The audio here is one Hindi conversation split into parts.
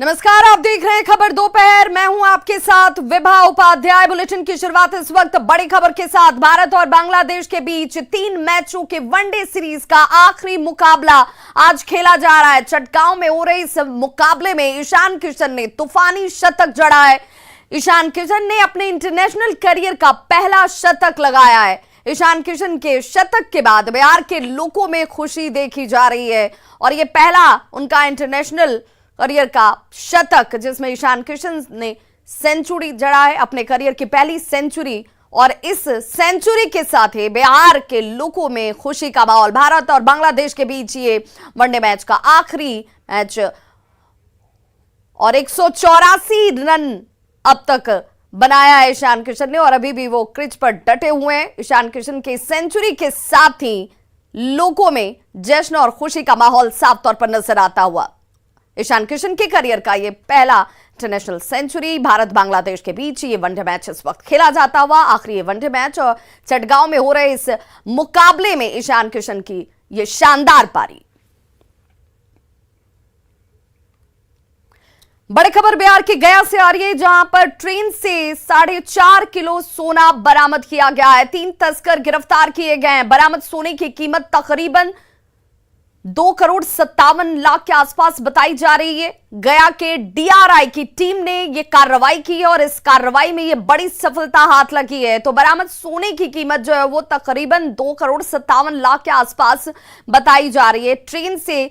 नमस्कार, आप देख रहे हैं खबर दोपहर। मैं हूं आपके साथ विभा उपाध्याय। बुलेटिन की शुरुआत इस वक्त बड़ी खबर के साथ। भारत और बांग्लादेश के बीच 3 मैचों के वनडे सीरीज का आखिरी मुकाबला आज खेला जा रहा है। चटगांव में हो रहे इस मुकाबले में ईशान किशन ने तूफानी शतक जड़ा है। ईशान किशन ने अपने इंटरनेशनल करियर का पहला शतक लगाया है। ईशान किशन के शतक के बाद बिहार के लोगों में खुशी देखी जा रही है और यह पहला उनका इंटरनेशनल करियर का शतक जिसमें ईशान किशन ने सेंचुरी जड़ा है, अपने करियर की पहली सेंचुरी। और इस सेंचुरी के साथ ही बिहार के लोगों में खुशी का माहौल। भारत और बांग्लादेश के बीच ये वनडे मैच का आखिरी मैच और 184 रन अब तक बनाया है ईशान किशन ने और अभी भी वो क्रीज पर डटे हुए हैं। ईशान किशन के सेंचुरी के साथ ही लोगों में जश्न और खुशी का माहौल साफ तौर पर नजर आता हुआ। ईशान किशन के करियर का यह पहला इंटरनेशनल सेंचुरी। भारत बांग्लादेश के बीच ये वनडे मैच इस वक्त खेला जाता हुआ आखिरी वनडे मैच और चटगांव में हो रहे इस मुकाबले में ईशान किशन की यह शानदार पारी। बड़ी खबर बिहार के गया से आ रही है, जहां पर ट्रेन से 4.5 किलो सोना बरामद किया गया है। 3 तस्कर गिरफ्तार किए गए हैं। बरामद सोने की कीमत तकरीबन 2,57,00,000 के आसपास बताई जा रही है। गया के डीआरआई की टीम ने यह कार्रवाई की है और इस कार्रवाई में यह बड़ी सफलता हाथ लगी है। तो बरामद सोने की कीमत जो है वो तकरीबन 2,57,00,000 के आसपास बताई जा रही है। ट्रेन से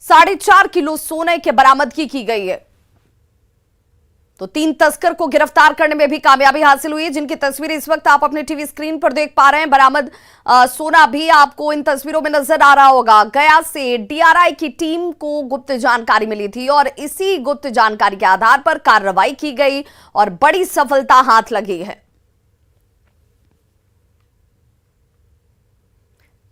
4.5 किलो सोने की बरामदगी की गई है। तो 3 तस्कर को गिरफ्तार करने में भी कामयाबी हासिल हुई है, जिनकी तस्वीरें इस वक्त आप अपने टीवी स्क्रीन पर देख पा रहे हैं। बरामद सोना भी आपको इन तस्वीरों में नजर आ रहा होगा। गया से डीआरआई की टीम को गुप्त जानकारी मिली थी और इसी गुप्त जानकारी के आधार पर कार्रवाई की गई और बड़ी सफलता हाथ लगी है।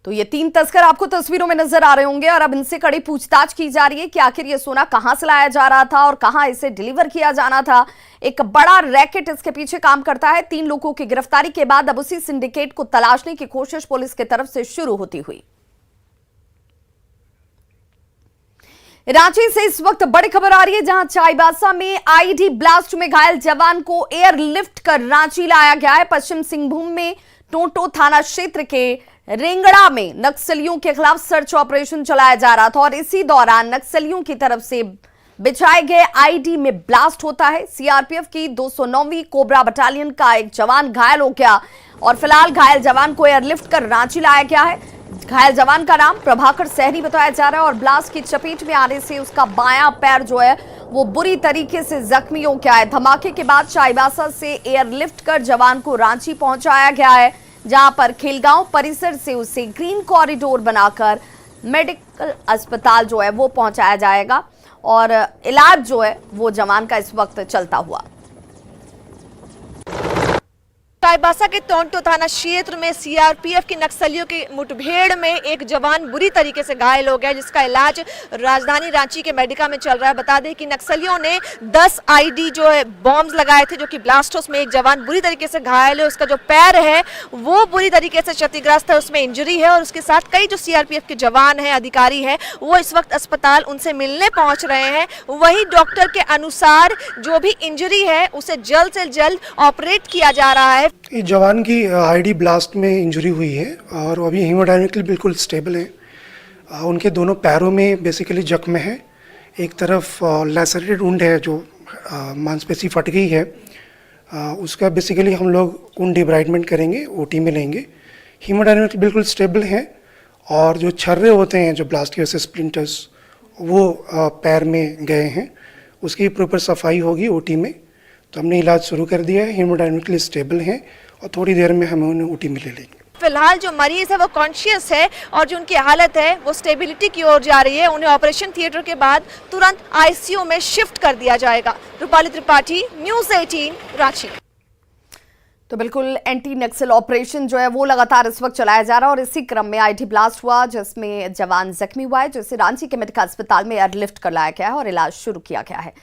तो ये 3 तस्कर आपको तस्वीरों में नजर आ रहे होंगे और अब इनसे कड़ी पूछताछ की जा रही है कि आखिर ये सोना कहां से लाया जा रहा था और कहां इसे डिलीवर किया जाना था। एक बड़ा रैकेट इसके पीछे काम करता है। 3 लोगों की गिरफ्तारी के बाद अब उसी सिंडिकेट को तलाशने की कोशिश पुलिस की तरफ से शुरू होती हुई। रांची से इस वक्त बड़ी खबर आ रही है, जहां चाईबासा में आईडी ब्लास्ट में घायल जवान को एयरलिफ्ट कर रांची लाया गया है। पश्चिम सिंहभूम में टोंटो थाना क्षेत्र के रेंगड़ा में नक्सलियों के खिलाफ सर्च ऑपरेशन चलाया जा रहा था और इसी दौरान नक्सलियों की तरफ से बिछाए गए आईडी में ब्लास्ट होता है। सीआरपीएफ की 209वीं कोबरा बटालियन का एक जवान घायल हो गया और फिलहाल घायल जवान को एयरलिफ्ट कर रांची लाया गया है। घायल जवान का नाम प्रभाकर सहनी बताया जा रहा है और ब्लास्ट की चपेट में आने से उसका बायां पैर जो है वो बुरी तरीके से जख्मी हो गया है। धमाके के बाद चाईबासा से एयरलिफ्ट कर जवान को रांची पहुंचाया गया है, जहां पर खेलगांव परिसर से उसे ग्रीन कॉरिडोर बनाकर मेडिकल अस्पताल जो है वो पहुंचाया जाएगा और इलाज जो है वो जवान का इस वक्त चलता हुआ। चाईबासा के टोंटो थाना क्षेत्र में सीआरपीएफ की नक्सलियों की मुठभेड़ में एक जवान बुरी तरीके से घायल हो गया, जिसका इलाज राजधानी रांची के मेडिका में चल रहा है। बता दें कि नक्सलियों ने 10 आईडी जो है बॉम्ब्स लगाए थे, जो कि ब्लास्ट हो। उसमें एक जवान बुरी तरीके से घायल है, उसका जो पैर है वो बुरी तरीके से क्षतिग्रस्त है, उसमें इंजरी है और उसके साथ कई जो सीआरपीएफ के जवान है, अधिकारी है, वो इस वक्त अस्पताल उनसे मिलने पहुंच रहे हैं। वही डॉक्टर के अनुसार जो भी इंजरी है उसे जल्द से जल्द ऑपरेट किया जा रहा है। इस जवान की आईडी ब्लास्ट में इंजरी हुई है और अभी हीमोडायनेमिकली बिल्कुल स्टेबल है। उनके दोनों पैरों में बेसिकली जख्म है। एक तरफ लैसरेटेड वुंड है, जो मांसपेशी फट गई है। उसका बेसिकली हम लोग वुंड डिब्राइडमेंट करेंगे, ओटी में लेंगे। हीमोडायनेमिकली बिल्कुल स्टेबल है और जो छर्रे होते हैं जो ब्लास्ट की वजह से स्प्लिंटर्स, वो पैर में गए हैं। उसकी प्रॉपर सफाई होगी ओटी में। तो हमने इलाज शुरू कर दिया है। हीमोडायनेमिकली स्टेबल हैं और थोड़ी देर में हम उन्हें ओटी में ले लेंगे। फिलहाल जो मरीज है वो कॉन्शियस है और जो उनकी हालत है वो स्टेबिलिटी की ओर जा रही है। उन्हें ऑपरेशन थिएटर के बाद तुरंत आईसीयू में शिफ्ट कर दिया जाएगा। रूपाली त्रिपाठी, न्यूज़ 18, रांची। तो बिल्कुल एंटी नक्सल ऑपरेशन जो है वो लगातार इस वक्त चलाया जा रहा है और इसी क्रम में आईडी ब्लास्ट हुआ, जिसमें जवान जख्मी हुआ है, जिसे रांची के मेडिकल अस्पताल में एयरलिफ्ट कर लाया गया है और इलाज शुरू किया गया है।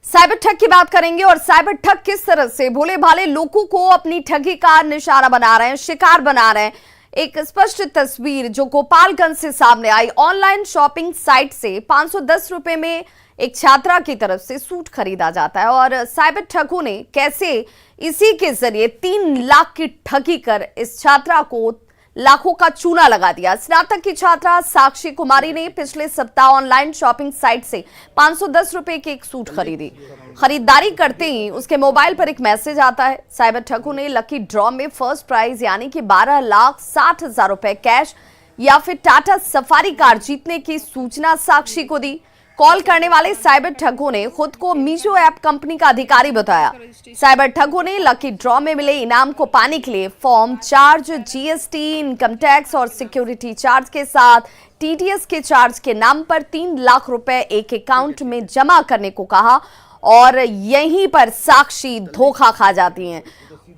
साइबर ठग की बात करेंगे और साइबर ठग किस तरह से भोले भाले लोगों को अपनी ठगी का निशाना बना रहे हैं, शिकार बना रहे हैं। एक स्पष्ट तस्वीर जो गोपालगंज से सामने आई। ऑनलाइन शॉपिंग साइट से 510 रुपए में एक छात्रा की तरफ से सूट खरीदा जाता है और साइबर ठगों ने कैसे इसी के जरिए 3 लाख की ठगी कर इस छात्रा को लाखों का चूना लगा दिया। स्नातक की छात्रा साक्षी कुमारी ने पिछले सप्ताह ऑनलाइन शॉपिंग साइट से 510 रुपए की एक सूट खरीदी। खरीदारी करते ही उसके मोबाइल पर एक मैसेज आता है। साइबर ठगों ने लकी ड्रॉ में फर्स्ट प्राइज यानी कि 12,60,000 रुपए कैश या फिर टाटा सफारी कार जीतने की सूचना साक्षी को दी। कॉल करने वाले साइबर ठगों ने खुद को मीशो ऐप कंपनी का अधिकारी बताया। साइबर ठगों ने लकी ड्रॉ में मिले इनाम को पाने के लिए form charge, GST, income tax और सिक्योरिटी चार्ज के साथ टीडीएस के चार्ज के नाम पर 3 लाख रुपए एक अकाउंट में जमा करने को कहा और यहीं पर साक्षी धोखा खा जाती हैं।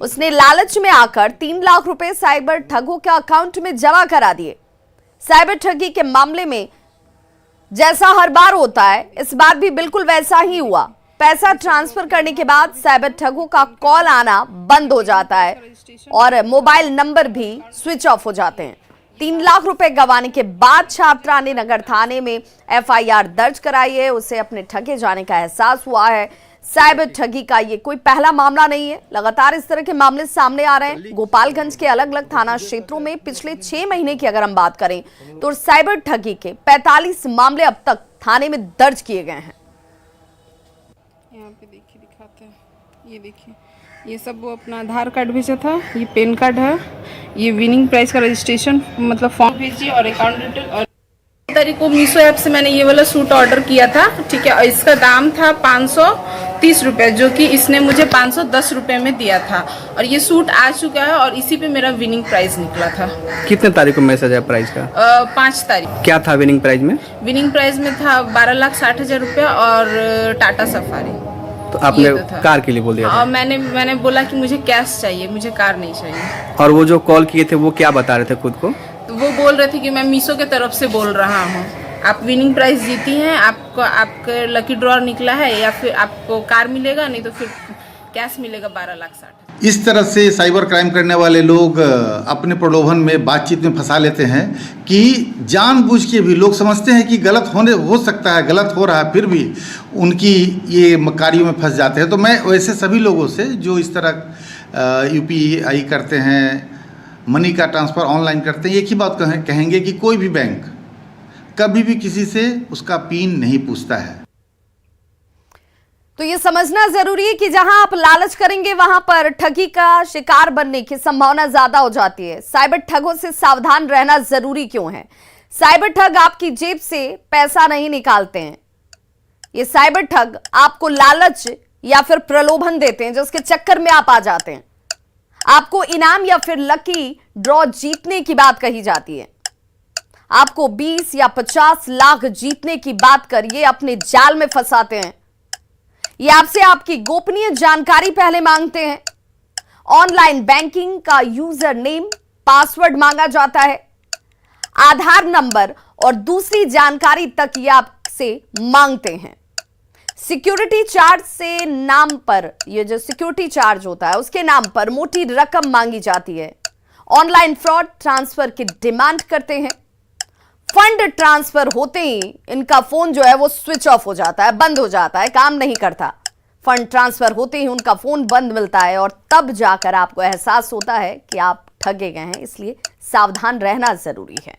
उसने लालच में आकर 3 लाख रुपए साइबर ठगों के अकाउंट में जमा करा दिए। साइबर ठगी के मामले में जैसा हर बार होता है, इस बार भी बिल्कुल वैसा ही हुआ। पैसा ट्रांसफर करने के बाद साइबर ठगों का कॉल आना बंद हो जाता है और मोबाइल नंबर भी स्विच ऑफ हो जाते हैं। 3 लाख रुपए गंवाने के बाद छात्रा ने नगर थाने में एफआईआर दर्ज कराई है। उसे अपने ठगे जाने का एहसास हुआ है। साइबर ठगी का ये कोई पहला मामला नहीं है, लगातार इस तरह के मामले सामने आ रहे हैं। गोपालगंज के अलग अलग थाना क्षेत्रों में पिछले 6 महीने की अगर हम बात करें तो साइबर ठगी के 45 मामले अब तक थाने में दर्ज किए गए हैं। यहाँ पे देखिए दिखाते हैं, ये देखिए, ये सब वो अपना आधार कार्ड भेजा था, ये पैन कार्ड है, ये विनिंग प्राइस का रजिस्ट्रेशन मतलब फॉर्म भेजी और अकाउंट डिटेल। और तारीख को मीशो ऐप से मैंने ये वाला सूट ऑर्डर किया था, ठीक है। और इसका दाम था 530 रुपये, जो कि इसने मुझे 510 रुपये में दिया था और ये सूट आ चुका है और इसी पे मेरा विनिंग प्राइस निकला था। कितने तारीख को मैसेज है प्राइस का? 5 तारीख। क्या था विनिंग प्राइस में? विनिंग प्राइस में था 12,60,000 रुपये और टाटा सफारी। तो आपने कार के लिए बोल दिया था? मैंने बोला कि मुझे कैश चाहिए, मुझे कार नहीं चाहिए। और वो जो कॉल किए थे वो क्या बता रहे थे खुद को? तो वो बोल रहे थे कि मैं मीशो के तरफ से बोल रहा हूँ, आप विनिंग प्राइस जीती हैं, आपको आपका लकी ड्रॉ निकला है या फिर आपको कार मिलेगा, नहीं तो फिर कैश मिलेगा 12,60,000। इस तरह से साइबर क्राइम करने वाले लोग अपने प्रलोभन में बातचीत में फंसा लेते हैं कि जानबूझ के भी लोग समझते हैं कि गलत हो सकता है, गलत हो रहा है, फिर भी उनकी ये कार्यों में फंस जाते हैं। तो मैं वैसे सभी लोगों से जो इस तरह यूपीआई करते हैं, मनी का ट्रांसफ़र ऑनलाइन करते हैं, एक ही बात कहेंगे कि कोई भी बैंक कभी भी किसी से उसका पिन नहीं पूछता है। तो ये समझना जरूरी है कि जहां आप लालच करेंगे वहां पर ठगी का शिकार बनने की संभावना ज्यादा हो जाती है। साइबर ठगों से सावधान रहना जरूरी क्यों है? साइबर ठग आपकी जेब से पैसा नहीं निकालते हैं। ये साइबर ठग आपको लालच या फिर प्रलोभन देते हैं, जिसके चक्कर में आप आ जाते हैं। आपको इनाम या फिर लकी ड्रॉ जीतने की बात कही जाती है। आपको 20 या 50 लाख जीतने की बात कर ये अपने जाल में फंसाते हैं। ये आपसे आपकी गोपनीय जानकारी पहले मांगते हैं। ऑनलाइन बैंकिंग का यूजर नेम, पासवर्ड मांगा जाता है, आधार नंबर और दूसरी जानकारी तक ये आपसे मांगते हैं। सिक्योरिटी चार्ज से नाम पर, ये जो सिक्योरिटी चार्ज होता है उसके नाम पर मोटी रकम मांगी जाती है। ऑनलाइन फ्रॉड ट्रांसफर की डिमांड करते हैं। फंड ट्रांसफर होते ही इनका फोन जो है वो स्विच ऑफ हो जाता है, बंद हो जाता है, काम नहीं करता। फंड ट्रांसफर होते ही उनका फोन बंद मिलता है और तब जाकर आपको एहसास होता है कि आप ठगे गए हैं। इसलिए सावधान रहना जरूरी है।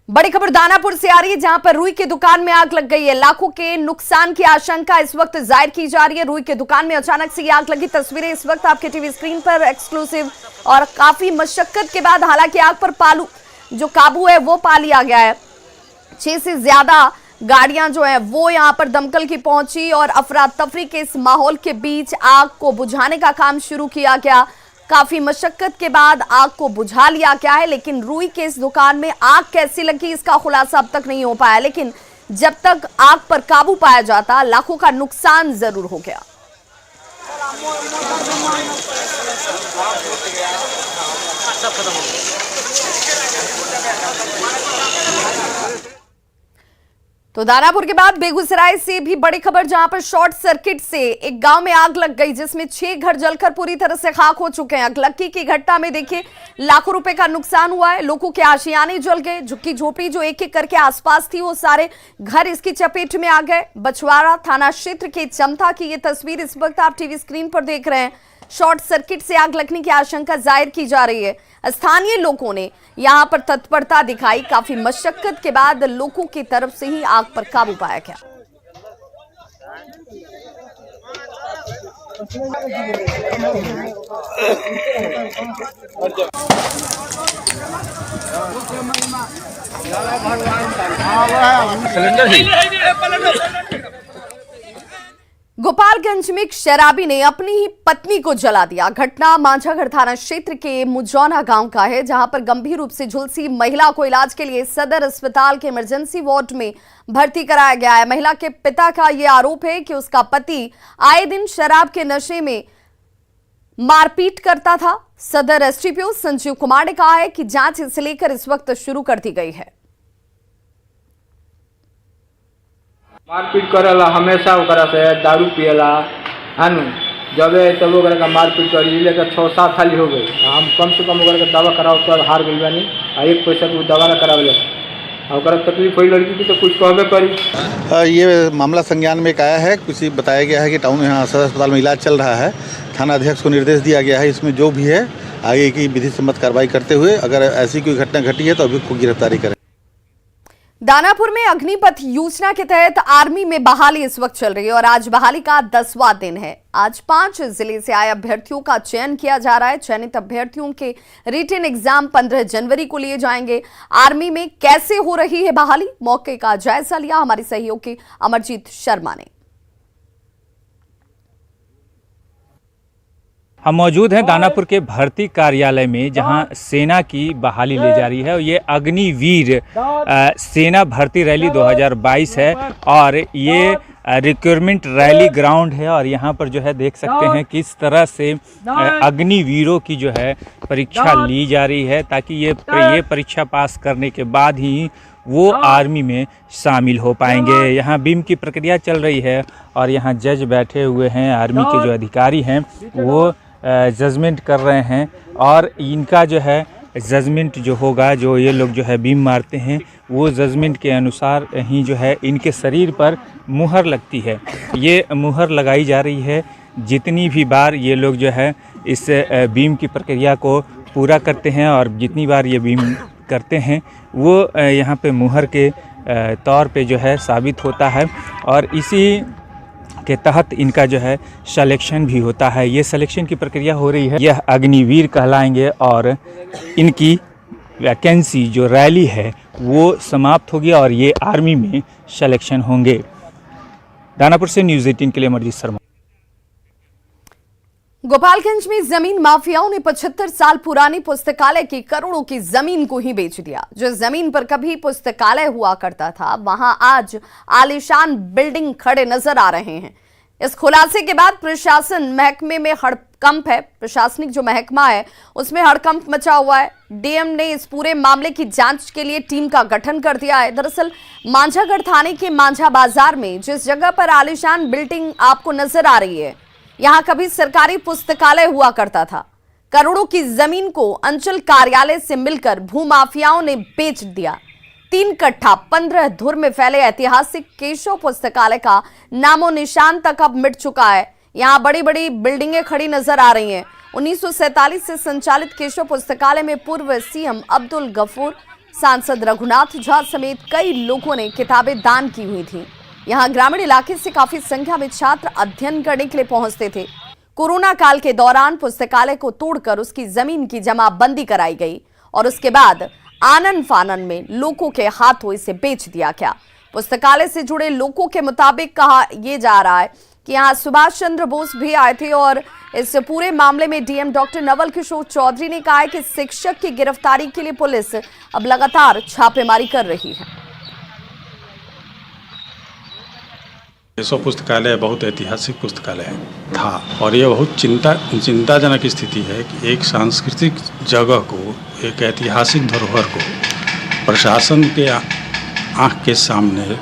बड़ी खबर दानापुर से आ रही है, जहां पर रुई की दुकान में आग लग गई है। लाखों के नुकसान की आशंका इस वक्त जाहिर की जा रही है। रुई की दुकान में अचानक से आग लगी। तस्वीरें इस वक्त आपके टीवी स्क्रीन पर एक्सक्लूसिव और काफी मशक्कत के बाद हालांकि आग पर जो काबू है वो पा लिया गया है। 6 से ज्यादा गाड़ियां जो है वो यहां पर दमकल की पहुंची और अफरा तफरी के इस माहौल के बीच आग को बुझाने का काम शुरू किया गया। काफी मशक्कत के बाद आग को बुझा लिया गया है, लेकिन रुई के इस दुकान में आग कैसे लगी इसका खुलासा अब तक नहीं हो पाया। लेकिन जब तक आग पर काबू पाया जाता लाखों का नुकसान जरूर हो गया। तो दानापुर के बाद बेगूसराय से भी बड़ी खबर, जहां पर शॉर्ट सर्किट से एक गांव में आग लग गई, जिसमें 6 घर जलकर पूरी तरह से खाक हो चुके हैं। अगलगी की घटना में देखिए लाखों रुपए का नुकसान हुआ है। लोगों के आशियाने जल गए। झुग्गी झोपड़ी जो एक एक करके आसपास थी, वो सारे घर इसकी चपेट में आ गए। बछवाड़ा थाना क्षेत्र के चमथा की ये तस्वीर इस वक्त आप टीवी स्क्रीन पर देख रहे हैं। शॉर्ट सर्किट से आग लगने की आशंका जाहिर की जा रही है। स्थानीय लोगों ने यहां पर तत्परता दिखाई। काफी मशक्कत के बाद लोगों की तरफ से ही आग पर काबू पाया गया। गोपालगंज में एक शराबी ने अपनी ही पत्नी को जला दिया। घटना मांझागढ़ थाना क्षेत्र के मुजौना गांव का है, जहां पर गंभीर रूप से झुलसी महिला को इलाज के लिए सदर अस्पताल के इमरजेंसी वार्ड में भर्ती कराया गया है। महिला के पिता का यह आरोप है कि उसका पति आए दिन शराब के नशे में मारपीट करता था। सदर एसडीपीओ संजीव कुमार ने कहा है कि जांच इसे लेकर इस वक्त शुरू कर दी गई है। मारपीट करेला हमेशा ओकरा से दारू पियला हानु जब तब ओकरा का मारपीट करी लेकर 6-7 साल हो गई। हम कम से कम ओकरा का दवा कराओ तो हार गई बानी। एक पैसा को दवा ना करावे ओकरा तकलीफ हुई लड़की की तो कुछ कहबे करी। ये मामला संज्ञान में एक आया है। कुछ बताया गया है कि टाउन यहाँ सदर अस्पताल में इलाज चल रहा है। थाना अध्यक्ष को निर्देश दिया गया है इसमें जो भी है आगे की विधि सम्मत कार्रवाई करते हुए अगर ऐसी कोई घटना घटी है तो अभियुक्त को गिरफ्तारी करें। दानापुर में अग्निपथ योजना के तहत आर्मी में बहाली इस वक्त चल रही है और आज बहाली का 10वां दिन है। आज 5 जिले से आए अभ्यर्थियों का चयन किया जा रहा है। चयनित अभ्यर्थियों के रिटन एग्जाम 15 जनवरी को लिए जाएंगे। आर्मी में कैसे हो रही है बहाली, मौके का जायजा लिया हमारे सहयोगी अमरजीत शर्मा ने। हम मौजूद हैं दानापुर के भर्ती कार्यालय में, जहां सेना की बहाली ले जा रही है। ये अग्निवीर सेना भर्ती रैली 2022 है और ये रिक्रूटमेंट रैली ग्राउंड है। और यहाँ पर जो है देख सकते हैं किस तरह से अग्निवीरों की जो है परीक्षा ली जा रही है, ताकि ये परीक्षा पास करने के बाद ही वो आर्मी में शामिल हो पाएंगे। यहाँ बीम की प्रक्रिया चल रही है और यहाँ जज बैठे हुए हैं। आर्मी के जो अधिकारी हैं वो जजमेंट कर रहे हैं और इनका जो है जजमेंट जो होगा, जो ये लोग जो है बीम मारते हैं, वो जजमेंट के अनुसार ही जो है इनके शरीर पर मुहर लगती है। ये मुहर लगाई जा रही है जितनी भी बार ये लोग जो है इस बीम की प्रक्रिया को पूरा करते हैं और जितनी बार ये बीम करते हैं वो यहाँ पे मुहर के तौर पे जो है साबित होता है और इसी के तहत इनका जो है सिलेक्शन भी होता है। ये सिलेक्शन की प्रक्रिया हो रही है। यह अग्निवीर कहलाएंगे और इनकी वैकेंसी जो रैली है वो समाप्त होगी और ये आर्मी में सिलेक्शन होंगे। दानापुर से न्यूज़ 18 के लिए अमरजीत शर्मा। गोपालगंज में जमीन माफियाओं ने 75 साल पुरानी पुस्तकालय की करोड़ों की जमीन को ही बेच दिया। जिस जमीन पर कभी पुस्तकालय हुआ करता था, वहां आज आलीशान बिल्डिंग खड़े नजर आ रहे हैं। इस खुलासे के बाद प्रशासन महकमे में हड़कंप है। प्रशासनिक जो महकमा है उसमें हड़कंप मचा हुआ है। डीएम ने इस पूरे मामले की जांच के लिए टीम का गठन कर दिया है। दरअसल मांझागढ़ थाने के मांझा बाजार में जिस जगह पर आलीशान बिल्डिंग आपको नजर आ रही है, यहां कभी सरकारी पुस्तकालय हुआ करता था। करोड़ों की जमीन को अंचल कार्यालय से मिलकर भूमाफियाओं ने बेच दिया। 3 कट्ठा 15 धुर में फैले ऐतिहासिक केशव पुस्तकालय का नामो निशान तक अब मिट चुका है। यहां बड़ी बड़ी बिल्डिंगें खड़ी नजर आ रही हैं। 1947 से संचालित केशव पुस्तकालय में पूर्व सीएम अब्दुल गफूर, सांसद रघुनाथ झा समेत कई लोगों ने किताबें दान की हुई थी। यहाँ ग्रामीण इलाके से काफी संख्या में छात्र अध्ययन करने के लिए पहुंचते थे। कोरोना काल के दौरान पुस्तकालय को तोड़कर उसकी जमीन की जमाबंदी कराई गई और उसके बाद आनन फानन में लोगों के हाथों इसे बेच दिया गया। पुस्तकालय से जुड़े लोगों के मुताबिक कहा यह जा रहा है कि यहाँ सुभाष चंद्र बोस भी आए थे और इस पूरे मामले में डीएम डॉक्टर नवल किशोर चौधरी ने कहा है कि शिक्षक की गिरफ्तारी के लिए पुलिस अब लगातार छापेमारी कर रही है। केशव पुस्तकालय बहुत ऐतिहासिक पुस्तकालय था और ये बहुत चिंताजनक स्थिति है कि एक सांस्कृतिक जगह को, एक ऐतिहासिक धरोहर को प्रशासन के आंख के सामने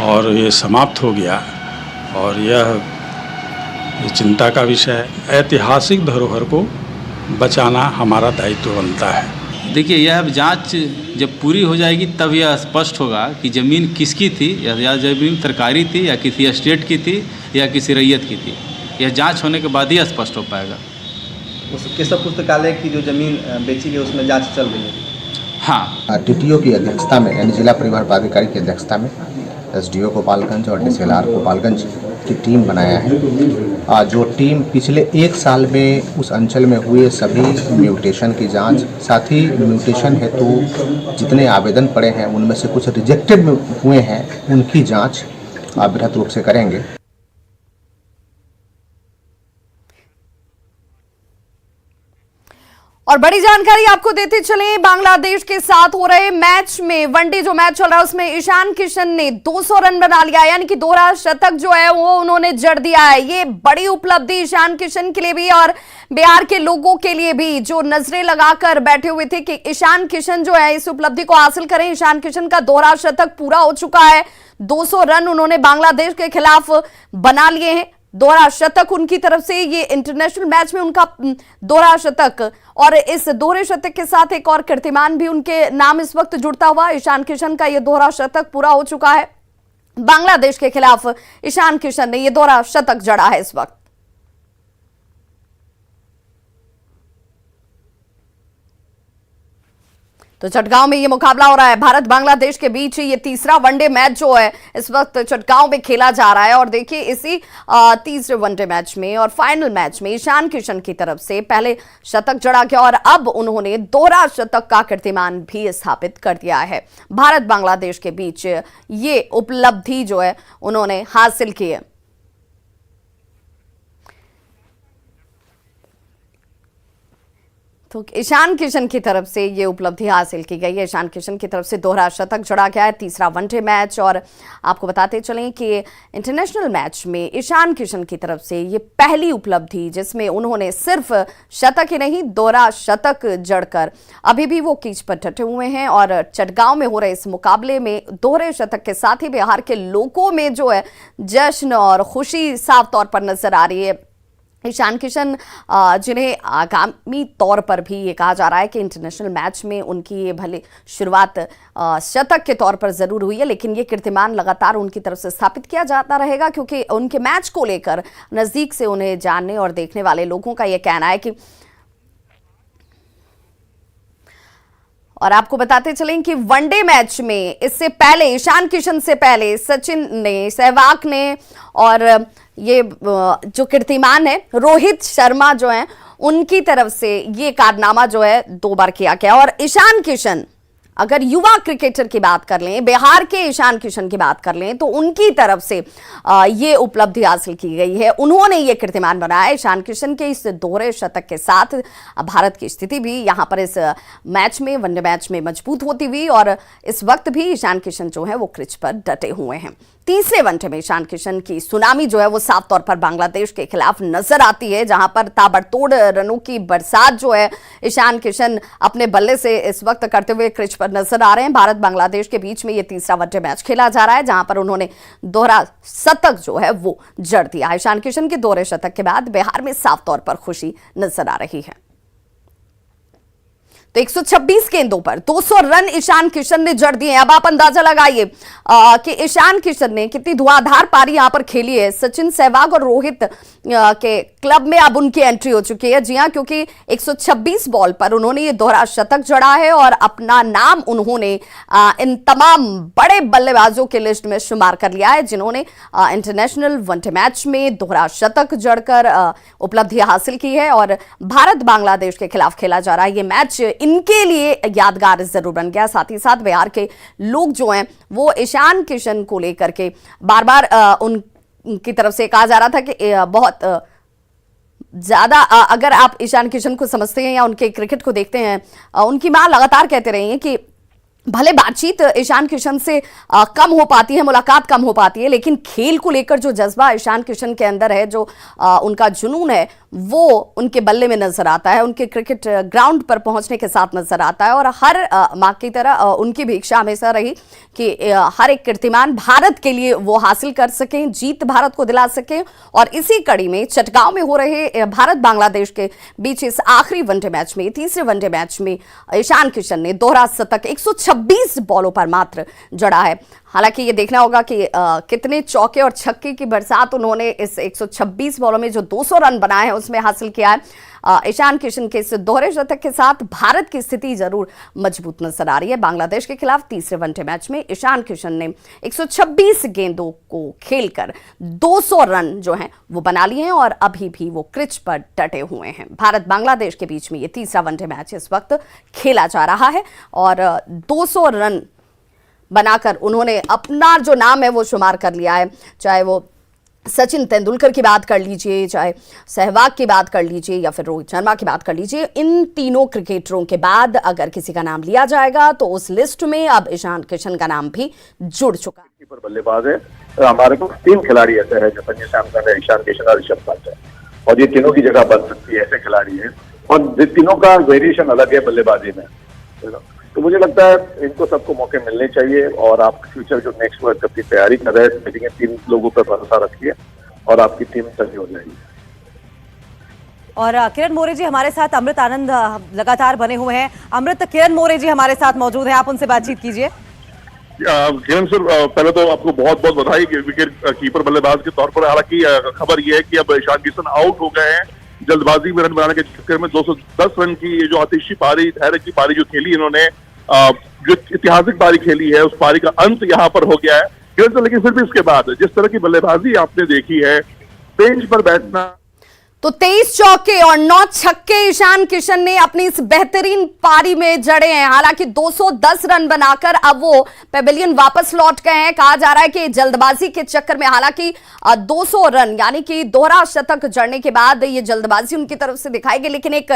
और ये समाप्त हो गया और यह चिंता का विषय है। ऐतिहासिक धरोहर को बचाना हमारा दायित्व बनता है। देखिए, यह अब जांच जब पूरी हो जाएगी तब यह स्पष्ट होगा कि ज़मीन किसकी थी, या ज़मीन सरकारी थी या किसी एस्टेट की थी या किसी रैयत की थी। यह जांच होने के बाद ही स्पष्ट हो पाएगा। उस केशव पुस्तकालय की जो जमीन बेची गई उसमें जांच चल रही है। हाँ, टीटीओ की अध्यक्षता में यानी जिला परिवहन पदाधिकारी की अध्यक्षता में एसडीओ गोपालगंज और डीसीएलआर गोपालगंज की टीम बनाया है। जो टीम पिछले 1 साल में उस अंचल में हुए सभी म्यूटेशन की जांच, साथ ही म्यूटेशन हेतु जितने आवेदन पड़े हैं उनमें से कुछ रिजेक्टेड हुए हैं उनकी जांच बृहद रूप से करेंगे। और बड़ी जानकारी आपको देते चले, बांग्लादेश के साथ हो रहे मैच में, वनडे जो मैच चल रहा है उसमें ईशान किशन ने 200 रन बना लिया, यानी कि दोहरा शतक जो है वो उन्होंने जड़ दिया है। ये बड़ी उपलब्धि ईशान किशन के लिए भी और बिहार के लोगों के लिए भी, जो नजरें लगाकर बैठे हुए थे कि ईशान किशन जो है इस उपलब्धि को हासिल करें। ईशान किशन का दोहरा शतक पूरा हो चुका है। 200 रन उन्होंने बांग्लादेश के खिलाफ बना लिए हैं। दोहरा शतक उनकी तरफ से, ये इंटरनेशनल मैच में उनका दोहरा शतक, और इस दोहरे शतक के साथ एक और कीर्तिमान भी उनके नाम इस वक्त जुड़ता हुआ। ईशान किशन का ये दोहरा शतक पूरा हो चुका है। बांग्लादेश के खिलाफ ईशान किशन ने ये दोहरा शतक जड़ा है इस वक्त। तो चटगांव में ये मुकाबला हो रहा है भारत बांग्लादेश के बीच। ये तीसरा वनडे मैच जो है इस वक्त चटगांव में खेला जा रहा है। और देखिए, इसी तीसरे वनडे मैच में और फाइनल मैच में ईशान किशन की तरफ से पहले शतक जड़ा गया और अब उन्होंने दोहरा शतक का कीर्तिमान भी स्थापित कर दिया है। भारत बांग्लादेश के बीच ये उपलब्धि जो है उन्होंने हासिल की है। तो ईशान किशन की तरफ से ये उपलब्धि हासिल की गई है। ईशान किशन की तरफ से दोहरा शतक जड़ा गया है, तीसरा वनडे मैच। और आपको बताते चलें कि इंटरनेशनल मैच में ईशान किशन की तरफ से ये पहली उपलब्धि जिसमें उन्होंने सिर्फ शतक ही नहीं दोहरा शतक जड़कर अभी भी वो कीच पर डटे हुए हैं। और चटगांव में हो रहे इस मुकाबले में दोहरे शतक के साथ ही बिहार के लोगों में जो है जश्न और खुशी साफ तौर पर नजर आ रही है। ईशान किशन जिन्हें आगामी तौर पर भी ये कहा जा रहा है कि इंटरनेशनल मैच में उनकी ये भले शुरुआत शतक के तौर पर जरूर हुई है, लेकिन ये कीर्तिमान लगातार उनकी तरफ से स्थापित किया जाता रहेगा, क्योंकि उनके मैच को लेकर नज़दीक से उन्हें जानने और देखने वाले लोगों का ये कहना है कि, और आपको बताते चलें कि वनडे मैच में इससे पहले ईशान किशन से पहले सचिन ने, सहवाग ने और ये जो कीर्तिमान है रोहित शर्मा जो हैं उनकी तरफ से ये कारनामा जो है 2 बार किया गया। और ईशान किशन, अगर युवा क्रिकेटर की बात कर लें, बिहार के ईशान किशन की बात कर लें, तो उनकी तरफ से ये उपलब्धि हासिल की गई है। उन्होंने ये कीर्तिमान बनाया। ईशान किशन के इस दोहरे शतक के साथ भारत की स्थिति भी यहां पर इस मैच में, वनडे मैच में मजबूत होती हुई, और इस वक्त भी ईशान किशन जो है वो क्रिच पर डटे हुए हैं। तीसरे वनडे में ईशान किशन की सुनामी जो है वो साफ तौर पर बांग्लादेश के खिलाफ नजर आती है, जहां पर ताबड़तोड़ रनों की बरसात जो है ईशान किशन अपने बल्ले से इस वक्त करते हुए क्रिच पर नजर आ रहे हैं। भारत बांग्लादेश के बीच में ये तीसरा वनडे मैच खेला जा रहा है, जहां पर उन्होंने दोहरा शतक जो है वो जड़ दिया। ईशान किशन के दोहरे शतक के बाद बिहार में साफ तौर पर खुशी नजर आ रही है। तो 126 गेंदों पर 200 रन ईशान किशन ने जड़ दिए। अब आप अंदाजा लगाइए कि ईशान किशन ने कितनी धुआंधार पारी यहां पर खेली है। सचिन, सहवाग और रोहित के क्लब में अब उनकी एंट्री हो चुकी है। जी हां, क्योंकि 126 बॉल पर उन्होंने ये दोहरा शतक जड़ा है और अपना नाम उन्होंने इन तमाम बड़े बल्लेबाजों के लिस्ट में शुमार कर लिया है, जिन्होंने इंटरनेशनल वनडे मैच में दोहरा शतक जड़कर उपलब्धि हासिल की है। और भारत बांग्लादेश के खिलाफ खेला जा रहा है ये मैच इनके लिए यादगार जरूर बन गया। साथ ही साथ बिहार के लोग जो हैं वो ईशान किशन को लेकर के बार बार उनकी तरफ से कहा जा रहा था कि बहुत ज्यादा, अगर आप ईशान किशन को समझते हैं या उनके क्रिकेट को देखते हैं, उनकी मां लगातार कहते रही हैं कि भले बातचीत ईशान किशन से कम हो पाती है, मुलाकात कम हो पाती है, लेकिन खेल को लेकर जो जज्बा ईशान किशन के अंदर है, जो उनका जुनून है, वो उनके बल्ले में नजर आता है, उनके क्रिकेट ग्राउंड पर पहुंचने के साथ नजर आता है। और हर माँ की तरह उनकी भी इच्छा हमेशा रही कि हर एक कीर्तिमान भारत के लिए वो हासिल कर सकें, जीत भारत को दिला सकें। और इसी कड़ी में चटगांव में हो रहे भारत बांग्लादेश के बीच इस आखिरी वनडे मैच में, तीसरे वनडे मैच में ईशान किशन ने दोहरा शतक 126 बॉलों पर मात्र जड़ा है। हालांकि ये देखना होगा कि कितने चौके और छक्के की बरसात उन्होंने इस 126 बॉलों में जो 200 रन बनाए हैं उसमें हासिल किया है। ईशान किशन के इस दोहरे शतक के साथ भारत की स्थिति जरूर मजबूत नजर आ रही है। बांग्लादेश के खिलाफ तीसरे वनडे मैच में ईशान किशन ने 126 गेंदों को खेलकर 200 रन जो हैं वो बना लिए हैं और अभी भी वो क्रिच पर डटे हुए हैं। भारत बांग्लादेश के बीच में ये तीसरा वनडे मैच इस वक्त खेला जा रहा है और 200 रन बनाकर उन्होंने अपना जो नाम है वो शुमार कर लिया है। चाहे वो सचिन तेंदुलकर की बात कर लीजिए, चाहे सहवाग की बात कर लीजिए या फिर रोहित शर्मा की बात कर लीजिए, इन तीनों क्रिकेटरों के बाद अगर किसी का नाम लिया जाएगा तो उस लिस्ट में अब ईशान किशन का नाम भी जुड़ चुका है। पर बल्लेबाज है, हमारे पास 3 खिलाड़ी ऐसे हैं जो संजू सैमसन है, ईशान किशन और ऋषभ पंत है, और ये तीनों की जगह बन सकती है, ऐसे खिलाड़ी हैं। और ये तीनों का वेरिएशन अलग है बल्लेबाजी में, तो मुझे लगता है इनको सबको मौके मिलने चाहिए। और आप फ्यूचर जो नेक्स्ट वर्ल्ड कप की तैयारी कर रहे हैं, लेकिन 3 लोगों पर भरोसा रखिए और आपकी टीम सही हो जाएगी। और किरण मोरे जी हमारे साथ, अमृत आनंद लगातार बने हुए हैं। अमृत, किरण मोरे जी हमारे साथ मौजूद हैं, आप उनसे बातचीत कीजिए। किरण सर, पहले तो आपको बहुत बहुत बधाई विकेट कीपर बल्लेबाज के तौर पर। हालांकि खबर यह है कि अब ईशान किशन आउट हो गए हैं जल्दबाजी में रन बनाने के चक्कर में। 210 रन की ये जो आतिशी पारी, धैर्य की पारी जो खेली इन्होंने, जो ऐतिहासिक पारी खेली है, उस पारी का अंत यहाँ पर हो गया है। लेकिन फिर भी इसके बाद जिस तरह की बल्लेबाजी आपने देखी है, बेंच पर बैठना, तो 23 चौके और 9 छक्के ईशान किशन ने अपनी इस बेहतरीन पारी में जड़े हैं। हालांकि 210 रन बनाकर अब वो पेविलियन वापस लौट गए हैं। कहा जा रहा है कि जल्दबाजी के चक्कर में, हालांकि 200 रन यानी कि दोहरा शतक जड़ने के बाद ये जल्दबाजी उनकी तरफ से दिखाई गई, लेकिन एक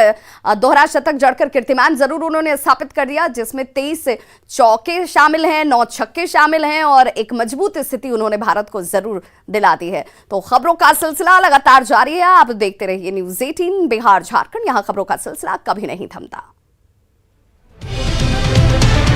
दोहरा शतक जड़कर कीर्तिमान जरूर उन्होंने स्थापित कर दिया, जिसमें 23 चौके शामिल हैं, 9 छक्के शामिल हैं और एक मजबूत स्थिति उन्होंने भारत को जरूर दिला दी है। तो खबरों का सिलसिला लगातार जारी है, आप देखते रहिए न्यूज़ 18 बिहार झारखंड। यहां खबरों का सिलसिला कभी नहीं थमता।